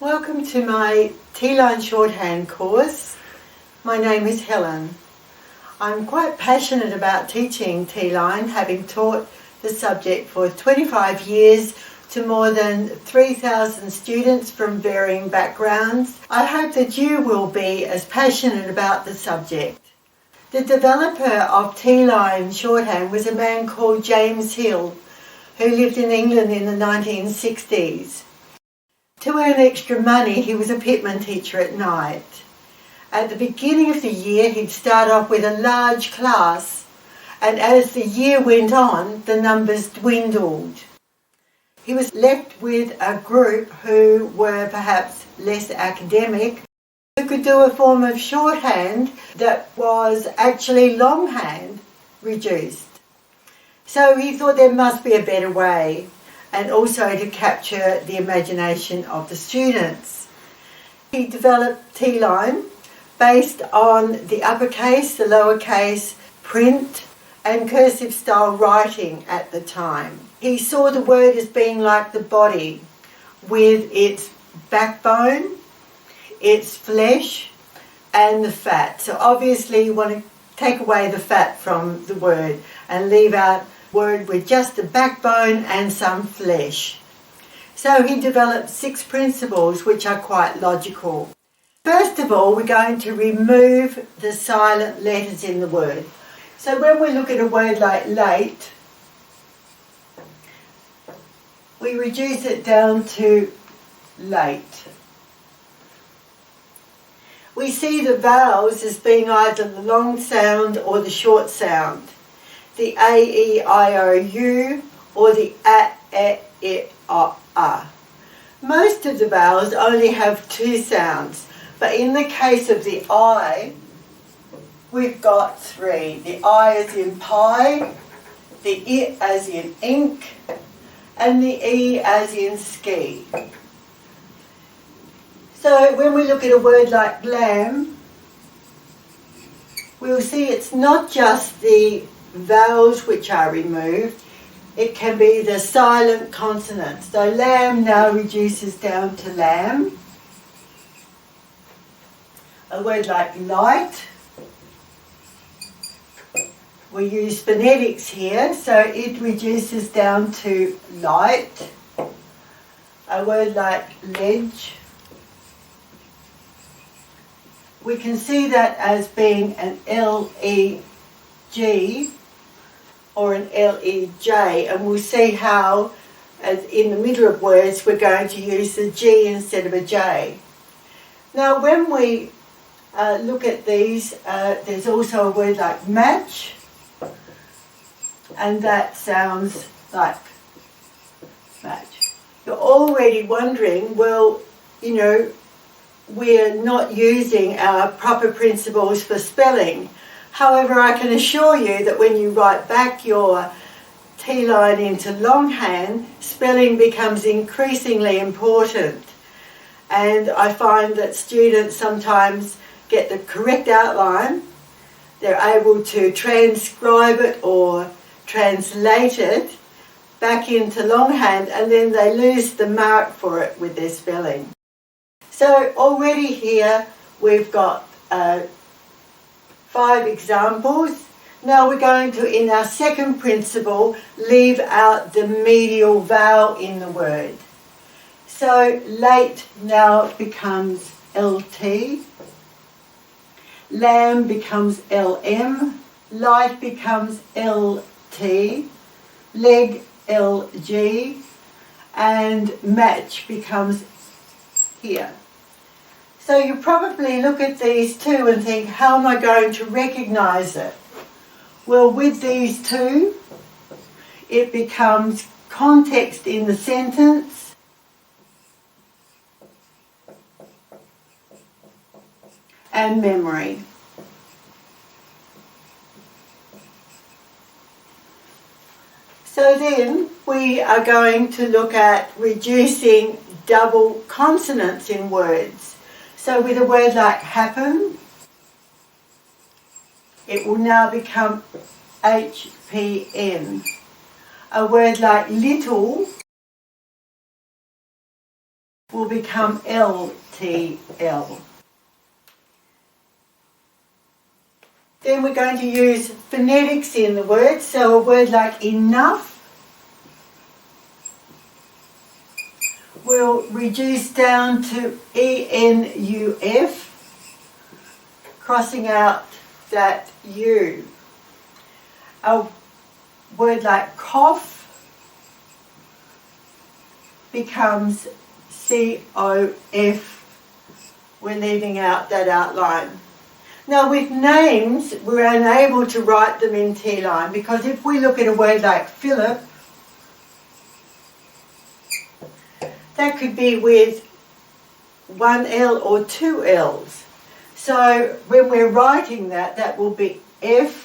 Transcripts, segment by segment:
Welcome to my Teeline Shorthand course. My name is Helen. I'm quite passionate about teaching Teeline, having taught the subject for 25 years to more than 3,000 students from varying backgrounds. I hope that you will be as passionate about the subject. The developer of Teeline Shorthand was a man called James Hill, who lived in England in the 1960s. To earn extra money, he was a Pitman teacher at night. At the beginning of the year, he'd start off with a large class, and as the year went on, the numbers dwindled. He was left with a group who were perhaps less academic, who could do a form of shorthand that was actually longhand reduced. So he thought there must be a better way, and also to capture the imagination of the students. He developed Teeline based on the uppercase, the lowercase, print and cursive style writing at the time. He saw the word as being like the body, with its backbone, its flesh and the fat. So obviously you want to take away the fat from the word and leave out word with just the backbone and some flesh. So he developed 6 principles which are quite logical. First of all, we're going to remove the silent letters in the word. So when we look at a word like late, we reduce it down to late. We see the vowels as being either the long sound or the short sound, the A, E, I, O, U, or the A, E, I, O, A. Most of the vowels only have 2 sounds, but in the case of the I, we've got 3. The I as in pie, the I as in ink, and the E as in ski. So when we look at a word like lamb, we'll see it's not just the vowels which are removed, it can be the silent consonants. So lamb now reduces down to lamb. A word like light, we use phonetics here, so it reduces down to light. A word like ledge, we can see that as being an L-E-G or an L-E-J, and we'll see how as in the middle of words we're going to use a G instead of a J. Now when we look at these, there's also a word like match, and that sounds like match. You're already wondering, well, you know, we're not using our proper principles for spelling. However, I can assure you that when you write back your Teeline into longhand, spelling becomes increasingly important. And I find that students sometimes get the correct outline, they're able to transcribe it or translate it back into longhand, and then they lose the mark for it with their spelling. So already here we've got 5 examples. Now we're going to, in our second principle, leave out the medial vowel in the word. So late now becomes LT, lamb becomes LM, light becomes LT, leg LG, and match becomes here. So you probably look at these 2 and think, how am I going to recognise it? Well, with these 2, it becomes context in the sentence and memory. So then we are going to look at reducing double consonants in words. So with a word like happen, it will now become HPN. A word like little will will become LTL. Then we're going to use phonetics in the word. So a word like enough will reduce down to ENUF, crossing out that U. A word like cough becomes COF. We're leaving out that outline. Now with names, we're unable to write them in T-line because if we look at a word like Philip, that could be with one L or two L's. So when we're writing that, that will be FLP.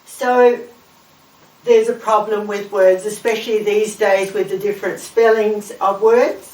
So there's a problem with words, especially these days with the different spellings of words.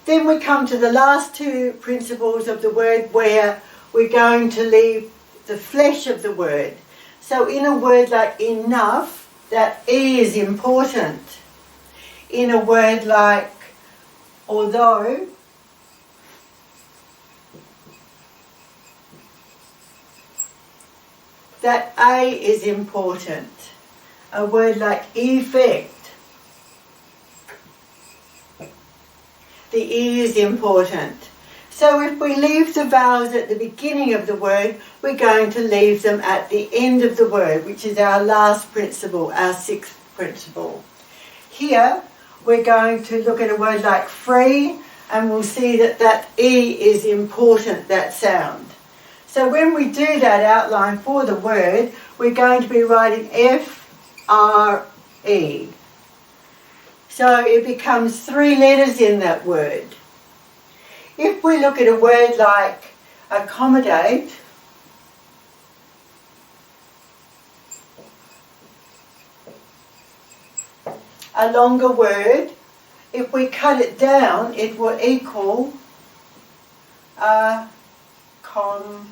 Then we come to the last two principles of the word where we're going to leave the flesh of the word. So in a word like enough, that E is important. In a word like although, that A is important. A word like effect, the E is important. So if we leave the vowels at the beginning of the word, we're going to leave them at the end of the word, which is our last principle, our sixth principle. Here, we're going to look at a word like free, and we'll see that that E is important, that sound. So when we do that outline for the word, we're going to be writing F-R-E. So it becomes three letters in that word. If we look at a word like accommodate, a longer word, if we cut it down, it will equal accommodate.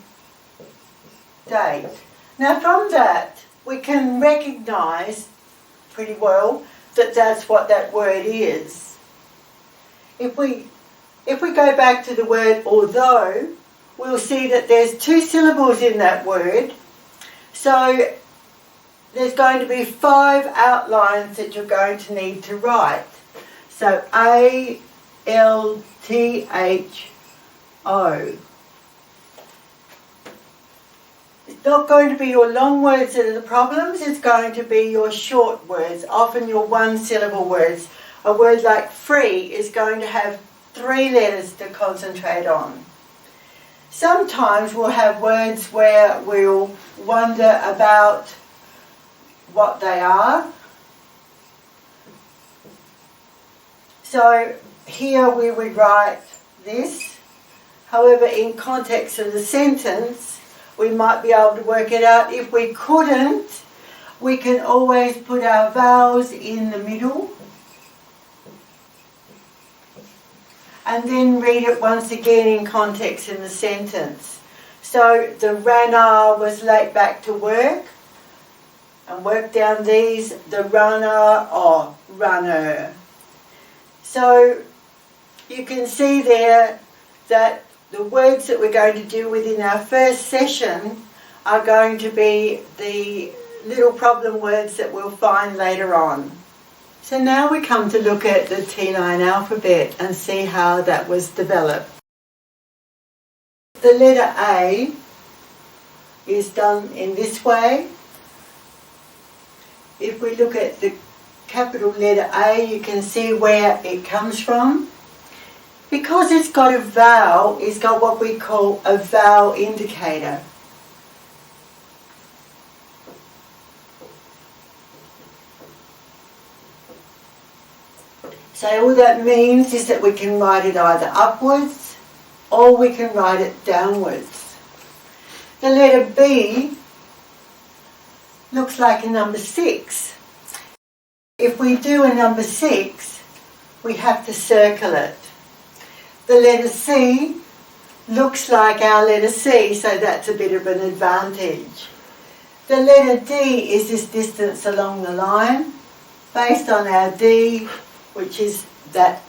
Now from that, we can recognise pretty well that that's what that word is. If we go back to the word although, we'll see that there's two syllables in that word. So there's going to be 5 outlines that you're going to need to write. So A-L-T-H-O. It's not going to be your long words that are the problems, it's going to be your short words, often your one-syllable words. A word like free is going to have 3 letters to concentrate on. Sometimes we'll have words where we'll wonder about what they are. So here we would write this. However, in context of the sentence, we might be able to work it out. If we couldn't, we can always put our vowels in the middle and then read it once again in context in the sentence. So the runner was late back to work, and work down these, the runner or runner. So you can see there that the words that we're going to do within our first session are going to be the little problem words that we'll find later on. So now we come to look at the T-line alphabet and see how that was developed. The letter A is done in this way. If we look at the capital letter A, you can see where it comes from. Because it's got a vowel, it's got what we call a vowel indicator. So all that means is that we can write it either upwards or we can write it downwards. The letter B looks like a number 6. If we do a number 6, we have to circle it. The letter C looks like our letter C, so that's a bit of an advantage. The letter D is this distance along the line, based on our D, which is that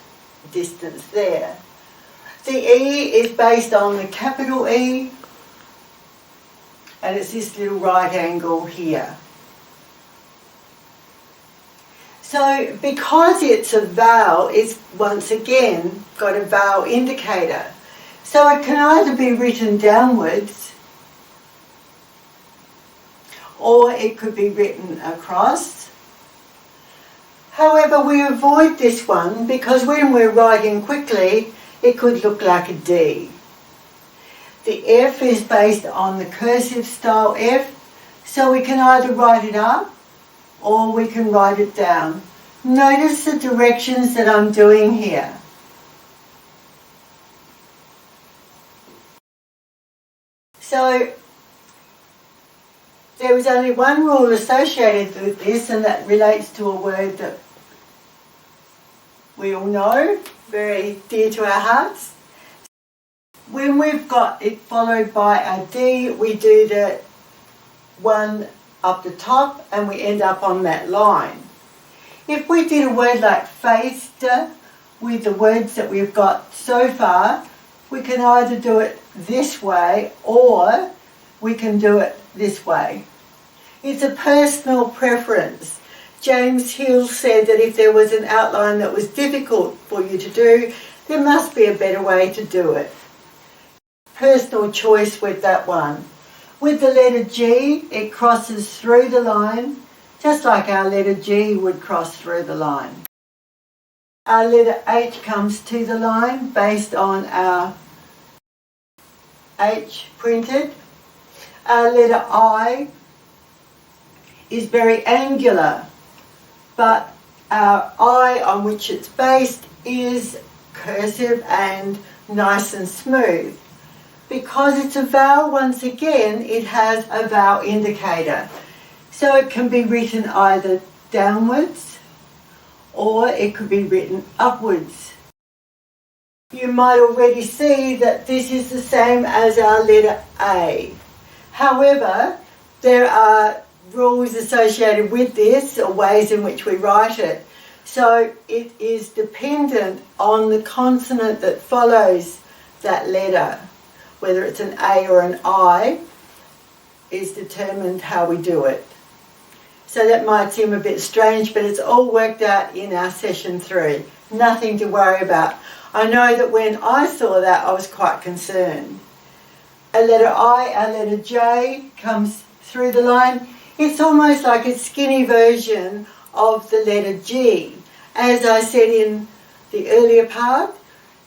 distance there. The E is based on the capital E, and it's this little right angle here. So because it's a vowel, it's once again got a vowel indicator. So it can either be written downwards or it could be written across. However, we avoid this one because when we're writing quickly, it could look like a D. The F is based on the cursive style F, so we can either write it up or we can write it down. Notice the directions that I'm doing here. So there is only one rule associated with this, and that relates to a word that we all know, very dear to our hearts. When we've got it followed by a D, we do the one up the top and we end up on that line. If we did a word like faced with the words that we've got so far, we can either do it this way or we can do it this way. It's a personal preference. James Hill said that if there was an outline that was difficult for you to do, there must be a better way to do it. Personal choice with that one. With the letter G, it crosses through the line, just like our letter G would cross through the line. Our letter H comes to the line based on our H printed. Our letter I is very angular, but our I on which it's based is cursive and nice and smooth. Because it's a vowel, once again, it has a vowel indicator. So it can be written either downwards or it could be written upwards. You might already see that this is the same as our letter A. However, there are rules associated with this, or ways in which we write it. So it is dependent on the consonant that follows that letter. Whether it's an A or an I is determined how we do it. So that might seem a bit strange, but it's all worked out in our session 3. Nothing to worry about. I know that when I saw that, I was quite concerned. A letter I, a letter J comes through the line. It's almost like a skinny version of the letter G. As I said in the earlier part,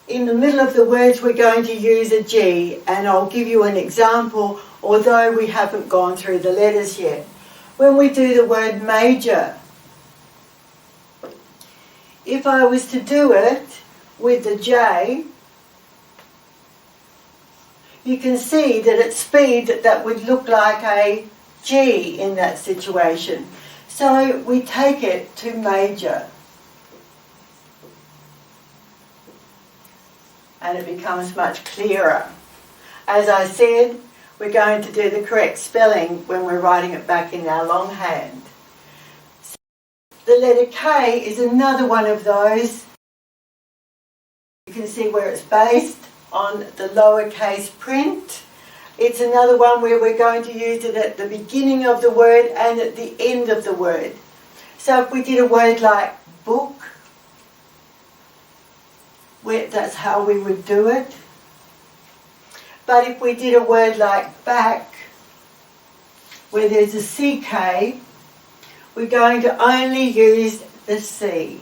in the middle of the words we're going to use a G, and I'll give you an example, although we haven't gone through the letters yet. When we do the word major, if I was to do it with the J, you can see that at speed that would look like a G in that situation. So we take it to major. And it becomes much clearer. As I said, we're going to do the correct spelling when we're writing it back in our longhand. So the letter K is another one of those. You can see where it's based on the lowercase print. It's another one where we're going to use it at the beginning of the word and at the end of the word. So if we did a word like book, that's how we would do it. But if we did a word like back, where there's a CK, we're going to only use the C.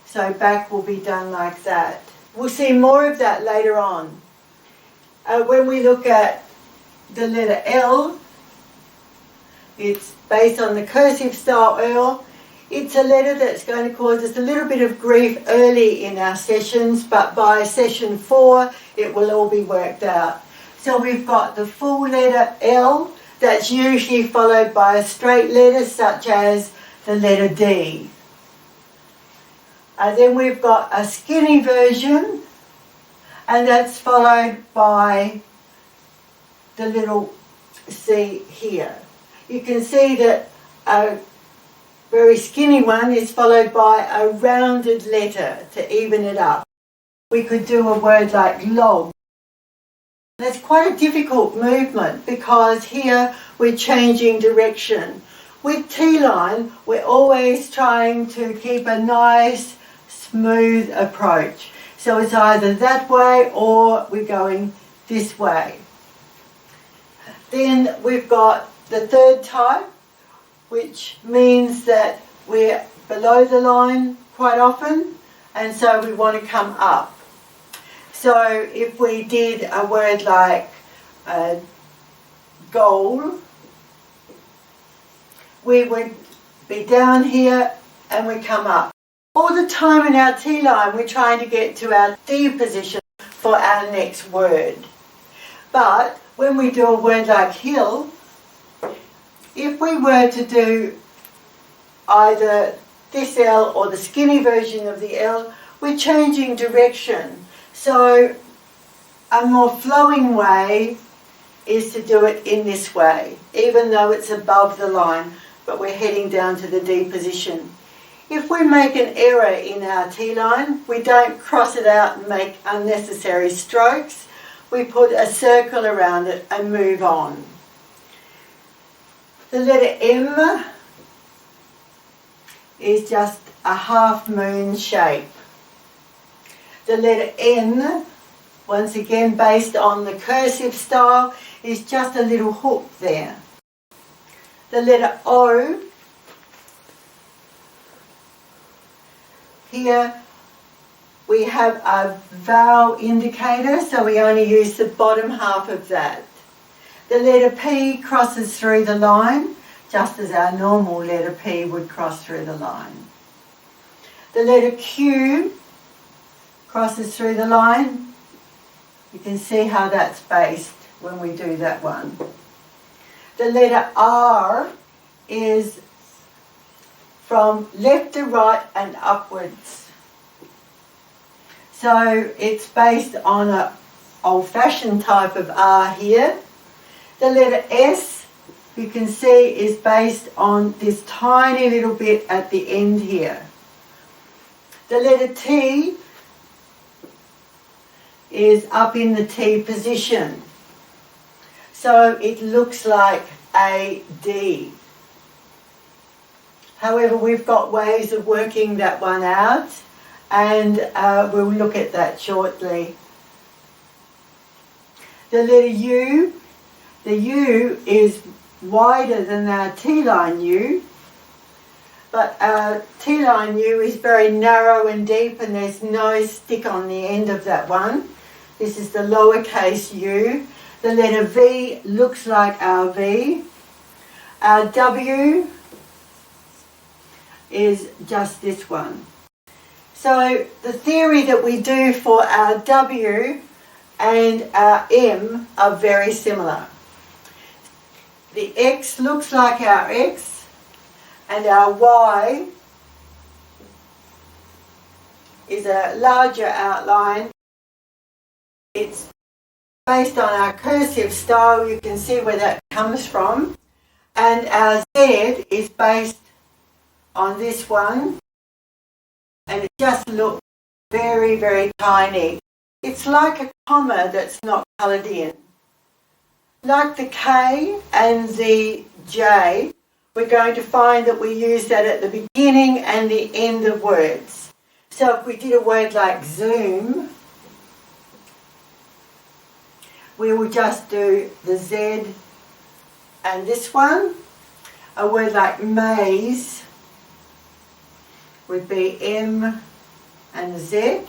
So back will be done like that. We'll see more of that later on. When we look at the letter L, it's based on the cursive style L. It's a letter that's going to cause us a little bit of grief early in our sessions, but by session 4, it will all be worked out. So we've got the full letter L, that's usually followed by a straight letter, such as the letter D. And then we've got a skinny version, and that's followed by the little C here. you can see that a very skinny one is followed by a rounded letter to even it up. We could do a word like log. That's quite a difficult movement because here we're changing direction. With Teeline, we're always trying to keep a nice, smooth approach. So it's either that way or we're going this way. Then we've got the third type, which means that we're below the line quite often, and so we want to come up. So if we did a word like goal, we would be down here and we come up. All the time in our T-line we're trying to get to our D position for our next word. But when we do a word like hill, if we were to do either this L or the skinny version of the L, we're changing direction. So a more flowing way is to do it in this way, even though it's above the line, but we're heading down to the D position. If we make an error in our T-line, we don't cross it out and make unnecessary strokes. We put a circle around it and move on. The letter M is just a half moon shape. The letter N, once again based on the cursive style, is just a little hook there. The letter O, here we have a vowel indicator, so we only use the bottom half of that. The letter P crosses through the line, just as our normal letter P would cross through the line. The letter Q crosses through the line. You can see how that's based when we do that one. The letter R is from left to right and upwards. So it's based on an old-fashioned type of R here. The letter S, you can see, is based on this tiny little bit at the end here. The letter T is up in the T position. So it looks like a D. However, we've got ways of working that one out, and we'll look at that shortly. The letter U, the U is wider than our T-line U, but our T-line U is very narrow and deep, and there's no stick on the end of that one. This is the lowercase u. The letter V looks like our V. Our W is just this one. So the theory that we do for our W and our M are very similar. The X looks like our X, and our Y is a larger outline. It's based on our cursive style, you can see where that comes from. And our Z is based on this one, and it just looks very, very tiny. It's like a comma that's not coloured in. Like the K and the J, we're going to find that we use that at the beginning and the end of words. So if we did a word like Zoom, we will just do the Z and this one. A word like maze would be M and the Z.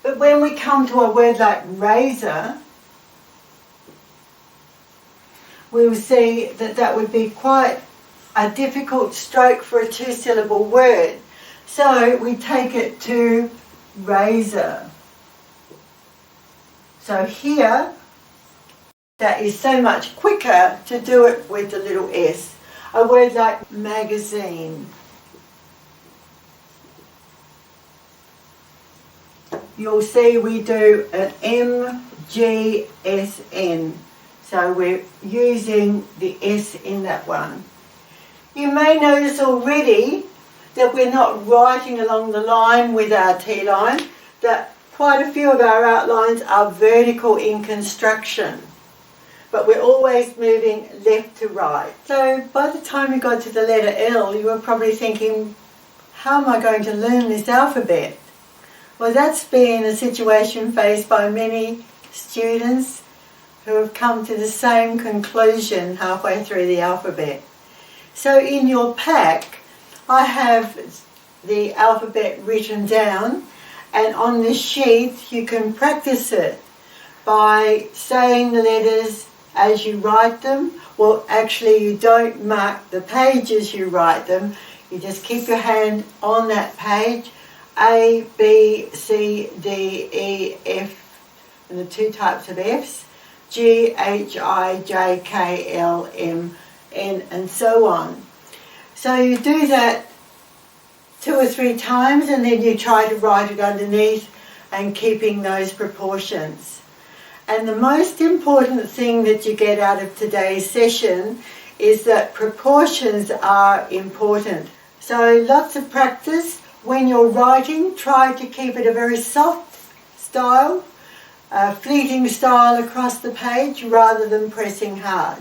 But when we come to a word like razor, we will see that that would be quite a difficult stroke for a two-syllable word. So we take it to razor. So here, that is so much quicker to do it with the little s. A word like magazine. You'll see we do an M, G, S, N. So we're using the S in that one. You may notice already that we're not writing along the line with our T-line, that quite a few of our outlines are vertical in construction, but we're always moving left to right. So by the time you got to the letter L, you were probably thinking, how am I going to learn this alphabet? Well, that's been a situation faced by many students who have come to the same conclusion halfway through the alphabet. So in your pack, I have the alphabet written down, and on this sheet you can practice it by saying the letters as you write them. Well, actually you don't mark the page as you write them, you just keep your hand on that page. A, B, C, D, E, F, and the two types of Fs, G, H, I, J, K, L, M, N, and so on. So you do that 2 or 3 times, and then you try to write it underneath and keeping those proportions. And the most important thing that you get out of today's session is that proportions are important. So lots of practice. When you're writing, try to keep it a very soft style, a fleeting style across the page rather than pressing hard.